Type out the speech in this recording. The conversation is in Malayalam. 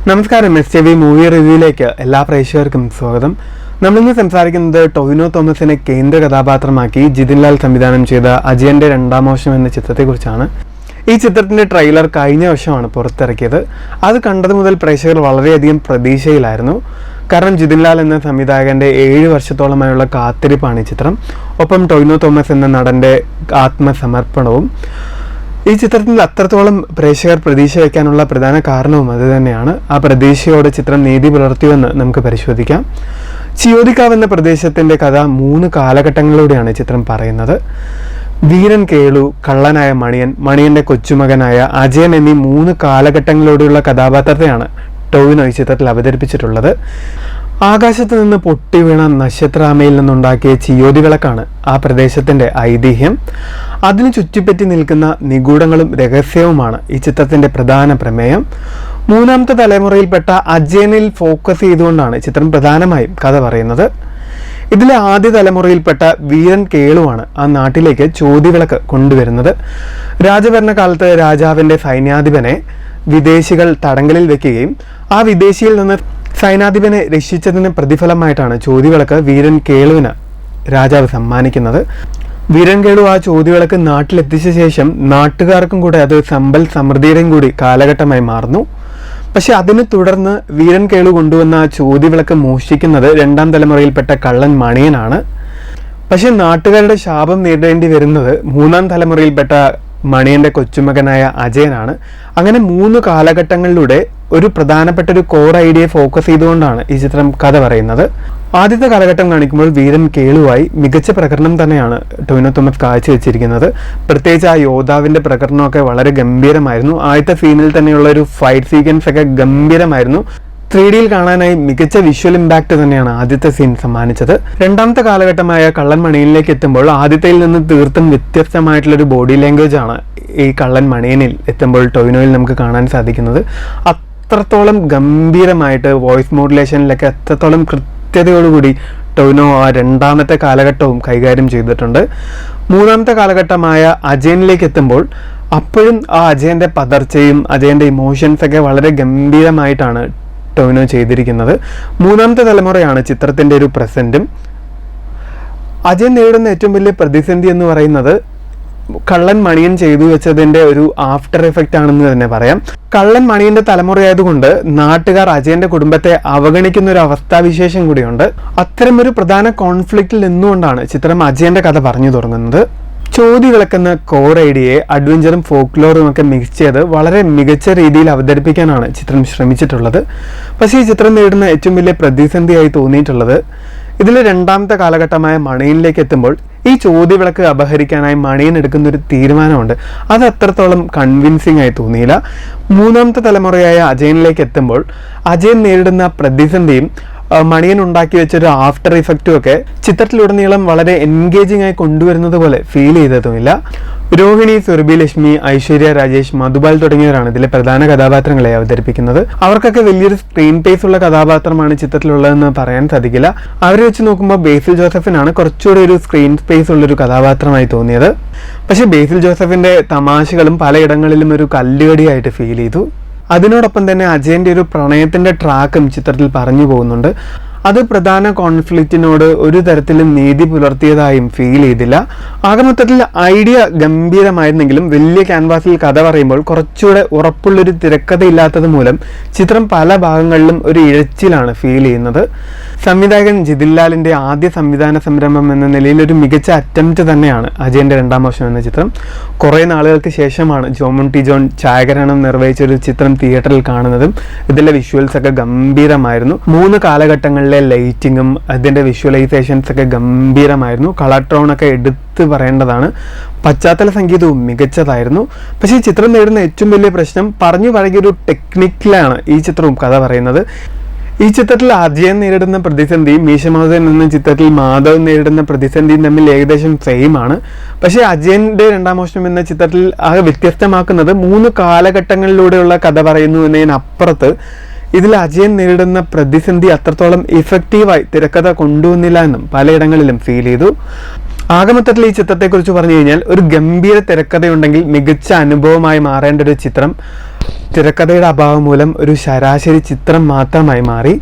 നമസ്കാരം, SJV മൂവി റിവ്യൂയിലേക്ക് എല്ലാ പ്രേക്ഷകർക്കും സ്വാഗതം. നമ്മളിന്ന് സംസാരിക്കുന്നത് ടൊവിനോ തോമസിനെ കേന്ദ്ര കഥാപാത്രമാക്കി ജിതിൻ ലാൽ സംവിധാനം ചെയ്ത അജയന്റെ രണ്ടാം മോശം എന്ന ചിത്രത്തെക്കുറിച്ചാണ്. ഈ ചിത്രത്തിന്റെ ട്രെയിലർ കഴിഞ്ഞ വർഷമാണ് പുറത്തിറക്കിയത്. അത് കണ്ടത് മുതൽ പ്രേക്ഷകർ വളരെയധികം പ്രതീക്ഷയിലായിരുന്നു. കാരണം ജിതിൻ ലാൽ എന്ന സംവിധായകന്റെ 7 വർഷത്തോളമായുള്ള കാത്തിരിപ്പാണ് ഈ ചിത്രം. ഒപ്പം ടൊവിനോ തോമസ് എന്ന നടന്റെ ആത്മസമർപ്പണവും. ഈ ചിത്രത്തിൽ അത്രത്തോളം പ്രേക്ഷകർ പ്രതീക്ഷ വയ്ക്കാനുള്ള പ്രധാന കാരണവും അത് തന്നെയാണ്. ആ പ്രതീക്ഷയോടെ ചിത്രം നീതി പുലർത്തിയെന്ന് നമുക്ക് പരിശോധിക്കാം. ചിയോദിക്കാവ് എന്ന പ്രദേശത്തിന്റെ കഥ 3 കാലഘട്ടങ്ങളിലൂടെയാണ് ചിത്രം പറയുന്നത്. വീരൻ കേളു, കള്ളനായ മണിയൻ, മണിയന്റെ കൊച്ചുമകനായ അജയൻ എന്നീ 3 കാലഘട്ടങ്ങളിലൂടെയുള്ള കഥാപാത്രത്തെയാണ് ടൊവിനോ ഈ ചിത്രത്തിൽ അവതരിപ്പിച്ചിട്ടുള്ളത്. ആകാശത്ത് നിന്ന് പൊട്ടി വീണ നക്ഷത്രാമയിൽ നിന്നുണ്ടാക്കിയ ചിയോതി വിളക്കാണ് ആ പ്രദേശത്തിന്റെ ഐതിഹ്യം. അതിന് ചുറ്റിപ്പറ്റി നിൽക്കുന്ന നിഗൂഢങ്ങളും രഹസ്യവുമാണ് ഈ ചിത്രത്തിന്റെ പ്രധാന പ്രമേയം. 3ാമത്തെ തലമുറയിൽപ്പെട്ട അജയനിൽ ഫോക്കസ് ചെയ്തുകൊണ്ടാണ് ചിത്രം പ്രധാനമായും കഥ പറയുന്നത്. ഇതിലെ ആദ്യ തലമുറയിൽപ്പെട്ട വീരൻ കേളുവാണ് ആ നാട്ടിലേക്ക് ചോദ്യവിളക്ക് കൊണ്ടുവരുന്നത്. രാജഭരണകാലത്ത് രാജാവിന്റെ സൈന്യാധിപനെ വിദേശികൾ തടങ്കലിൽ വെക്കുകയും ആ വിദേശിയിൽ നിന്ന് സൈന്യാധിപനെ രക്ഷിച്ചതിന് പ്രതിഫലമായിട്ടാണ് ചോദ്യവിളക്ക് വീരൻ കേളുവിന് രാജാവ് സമ്മാനിക്കുന്നത്. വീരൻ കേളു ആ ചോദ്യവിളക്ക് നാട്ടിലെത്തിച്ച ശേഷം നാട്ടുകാർക്കും കൂടെ അത് സമ്പൽ സമൃദ്ധിയുടെയും കൂടി കാലഘട്ടമായി മാറുന്നു. പക്ഷെ അതിനെ തുടർന്ന് വീരൻ കേളു കൊണ്ടുവന്ന ആ ചോദ്യവിളക്ക് മോഷ്ടിക്കുന്നത് 2ാം തലമുറയിൽപ്പെട്ട കള്ളൻ മണിയനാണ്. പക്ഷെ നാട്ടുകാരുടെ ശാപം നേരിടേണ്ടി വരുന്നത് 3ാം തലമുറയിൽപ്പെട്ട മണിയന്റെ കൊച്ചുമകനായ അജയനാണ്. അങ്ങനെ 3 കാലഘട്ടങ്ങളിലൂടെ ഒരു പ്രധാനപ്പെട്ട ഒരു കോർ ഐഡിയയെ ഫോക്കസ് ചെയ്തുകൊണ്ടാണ് ഈ ചിത്രം കഥ പറയുന്നത്. ആദ്യത്തെ കാലഘട്ടം കാണിക്കുമ്പോൾ വീരൻ കേളുവായി മികച്ച പ്രകടനം തന്നെയാണ് ടൊവിനോ തോമസ് കാഴ്ചവെച്ചിരിക്കുന്നത്. പ്രത്യേകിച്ച് ആ യോദ്ധാവിന്റെ പ്രകടനമൊക്കെ വളരെ ഗംഭീരമായിരുന്നു. ആദ്യത്തെ സീനിൽ തന്നെയുള്ള ഒരു ഫൈറ്റ് സീക്വൻസ് ഒക്കെ ഗംഭീരമായിരുന്നു. 3Dയിൽ കാണാനായി മികച്ച വിഷ്വൽ ഇമ്പാക്ട് തന്നെയാണ് ആദ്യത്തെ സീൻ സമ്മാനിച്ചത്. 2ാമത്തെ കാലഘട്ടമായ കള്ളൻ മണിയനിലേക്ക് എത്തുമ്പോൾ ആദ്യത്തെയിൽ നിന്ന് തീർത്തും വ്യത്യസ്തമായിട്ടുള്ളൊരു ബോഡി ലാംഗ്വേജ് ആണ് ഈ കള്ളൻ മണിയനിൽ എത്തുമ്പോൾ ടൊവിനോയിൽ നമുക്ക് കാണാൻ സാധിക്കുന്നത്. അത്രത്തോളം ഗംഭീരമായിട്ട് വോയിസ് മോഡുലേഷനിലൊക്കെ അത്രത്തോളം കൃത്യതയോടുകൂടി ടൊവിനോ ആ 2ാമത്തെ കാലഘട്ടവും കൈകാര്യം ചെയ്തിട്ടുണ്ട്. 3ാമത്തെ കാലഘട്ടമായ അജയനിലേക്ക് എത്തുമ്പോൾ അപ്പോഴും ആ അജയന്റെ പതർച്ചയും അജയന്റെ ഇമോഷൻസ് ഒക്കെ വളരെ ഗംഭീരമായിട്ടാണ് ടൊവിനോ ചെയ്തിരിക്കുന്നത്. 3ാമത്തെ തലമുറയാണ് ചിത്രത്തിന്റെ ഒരു പ്രസന്റും. അജയൻ നേരിടുന്ന ഏറ്റവും വലിയ പ്രതിസന്ധി എന്ന് പറയുന്നത് കള്ളൻ മണിയൻ ചെയ്തു വെച്ചതിന്റെ ഒരു ആഫ്റ്റർ എഫക്റ്റ് ആണെന്ന് തന്നെ പറയാം. കള്ളൻ മണിയന്റെ തലമുറയായതുകൊണ്ട് നാട്ടുകാർ അജയന്റെ കുടുംബത്തെ അവഗണിക്കുന്ന ഒരു അവസ്ഥാവിശേഷം കൂടിയുണ്ട്. അത്തരമൊരു പ്രധാന കോൺഫ്ലിക്റ്റിൽ നിന്നുകൊണ്ടാണ് ചിത്രം അജയന്റെ കഥ പറഞ്ഞു തുടങ്ങുന്നത്. ചോദ്യ വിളക്കുന്ന കോർ ഐഡിയയെ അഡ്വഞ്ചറും ഫോക്ലോറും ഒക്കെ മിക്സ് ചെയ്ത് വളരെ മികച്ച രീതിയിൽ അവതരിപ്പിക്കാനാണ് ചിത്രം ശ്രമിച്ചിട്ടുള്ളത്. പക്ഷേ ഈ ചിത്രം നേരിടുന്ന ഏറ്റവും വലിയ പ്രതിസന്ധിയായി തോന്നിയിട്ടുള്ളത് ഇതിലെ 2ാമത്തെ കാലഘട്ടമായ മണിയനിലേക്ക് എത്തുമ്പോൾ ഈ ചോദ്യവിളക്ക് അപഹരിക്കാനായി മണിയൻ എടുക്കുന്ന ഒരു തീരുമാനമുണ്ട്. അത് അത്രത്തോളം കൺവിൻസിങ് ആയി തോന്നിയില്ല. 3ാമത്തെ തലമുറയായ അജയനിലേക്ക് എത്തുമ്പോൾ അജയൻ നേരിടുന്ന പ്രതിസന്ധിയും മണിയൻ ഉണ്ടാക്കി വെച്ചൊരു ആഫ്റ്റർ ഇഫക്റ്റും ഒക്കെ ചിത്രത്തിലുടനീളം വളരെ എൻഗേജിംഗ് ആയി കൊണ്ടുവരുന്നത് പോലെ ഫീൽ ചെയ്തതുമില്ല. രോഹിണി, സുരഭി ലക്ഷ്മി, ഐശ്വര്യ രാജേഷ്, മധുബാൽ തുടങ്ങിയവരാണ് ഇതിലെ പ്രധാന കഥാപാത്രങ്ങളെ അവതരിപ്പിക്കുന്നത്. അവർക്കൊക്കെ വലിയൊരു സ്ക്രീൻ പേസ് ഉള്ള കഥാപാത്രമാണ് ചിത്രത്തിലുള്ളതെന്ന് പറയാൻ സാധിക്കില്ല. അവരെ വെച്ച് നോക്കുമ്പോൾ ബേസിൽ ജോസഫിനാണ് കുറച്ചുകൂടി ഒരു സ്ക്രീൻ സ്പേസ് ഉള്ളൊരു കഥാപാത്രമായി തോന്നിയത്. പക്ഷെ ബേസിൽ ജോസഫിന്റെ തമാശകളും പലയിടങ്ങളിലും ഒരു കല്ലുകടിയായിട്ട് ഫീൽ ചെയ്തു. അതിനോടൊപ്പം തന്നെ അജയന്റെ ഒരു പ്രണയത്തിന്റെ ട്രാക്കും ചിത്രത്തിൽ പറഞ്ഞു പോകുന്നുണ്ട്. അത് പ്രധാന കോൺഫ്ലിക്റ്റിനോട് ഒരു തരത്തിലും നീതി പുലർത്തിയതായും ഫീൽ ചെയ്തില്ല. ആകെ മൊത്തത്തിൽ ഐഡിയ ഗംഭീരമായിരുന്നെങ്കിലും വലിയ ക്യാൻവാസിൽ കഥ പറയുമ്പോൾ കുറച്ചുകൂടെ ഉറപ്പുള്ളൊരു തിരക്കഥ ഇല്ലാത്തത് മൂലം ചിത്രം പല ഭാഗങ്ങളിലും ഒരു ഇഴച്ചിലാണ് ഫീൽ ചെയ്യുന്നത്. സംവിധായകൻ ജിതിൻ ലാലിന്റെ ആദ്യ സംവിധാന സംരംഭം എന്ന നിലയിൽ ഒരു മികച്ച അറ്റംപ്റ്റ് തന്നെയാണ് അജയന്റെ 2ാം മോശം എന്ന ചിത്രം. കുറേ നാളുകൾക്ക് ശേഷമാണ് ജോമോൻ ജോൺ ഛായാഗ്രഹണം നിർവഹിച്ച ഒരു ചിത്രം തിയേറ്ററിൽ കാണുന്നതും. ഇതിലെ വിഷ്വൽസ് ഒക്കെ ഗംഭീരമായിരുന്നു. 3 കാലഘട്ടങ്ങളിലെ ലൈറ്റിങ്ങും അതിന്റെ വിഷ്വലൈസേഷൻസ് ഒക്കെ ഗംഭീരമായിരുന്നു. കളർ ടോൺ ഒക്കെ എടുത്ത് പറയേണ്ടതാണ്. പശ്ചാത്തല സംഗീതവും മികച്ചതായിരുന്നു. പക്ഷേ ഈ ചിത്രം നേരിടുന്ന ഏറ്റവും വലിയ പ്രശ്നം പറഞ്ഞു പഴകിയൊരു ടെക്നിക്കിലാണ് ഈ ചിത്രവും കഥ പറയുന്നത്. ഈ ചിത്രത്തിൽ അജയൻ നേരിടുന്ന പ്രതിസന്ധിയും മീശമാധവൻ എന്ന ചിത്രത്തിൽ മാധവൻ നേരിടുന്ന പ്രതിസന്ധിയും തമ്മിൽ ഏകദേശം സെയിം ആണ്. പക്ഷേ അജയന്റെ 2ാം മോശം എന്ന ചിത്രത്തിൽ ആകെ വ്യത്യസ്തമാക്കുന്നത് 3 കാലഘട്ടങ്ങളിലൂടെയുള്ള കഥ പറയുന്നു എന്നതിനപ്പുറത്ത് ഇതിൽ അജയൻ നേരിടുന്ന പ്രതിസന്ധി അത്രത്തോളം ഇഫക്റ്റീവായി തിരക്കഥ കൊണ്ടുവന്നില്ല എന്നും പലയിടങ്ങളിലും ഫീൽ ചെയ്തു. ആകെ മൊത്തത്തിൽ ഈ ചിത്രത്തെക്കുറിച്ച് പറഞ്ഞു കഴിഞ്ഞാൽ ഒരു ഗംഭീര തിരക്കഥയുണ്ടെങ്കിൽ മികച്ച അനുഭവമായി മാറേണ്ട ഒരു ചിത്രം. തിരക്കഥയുടെ അഭാവം മൂലം ഒരു ശരാശരി ചിത്രം മാത്രമായി മാറി.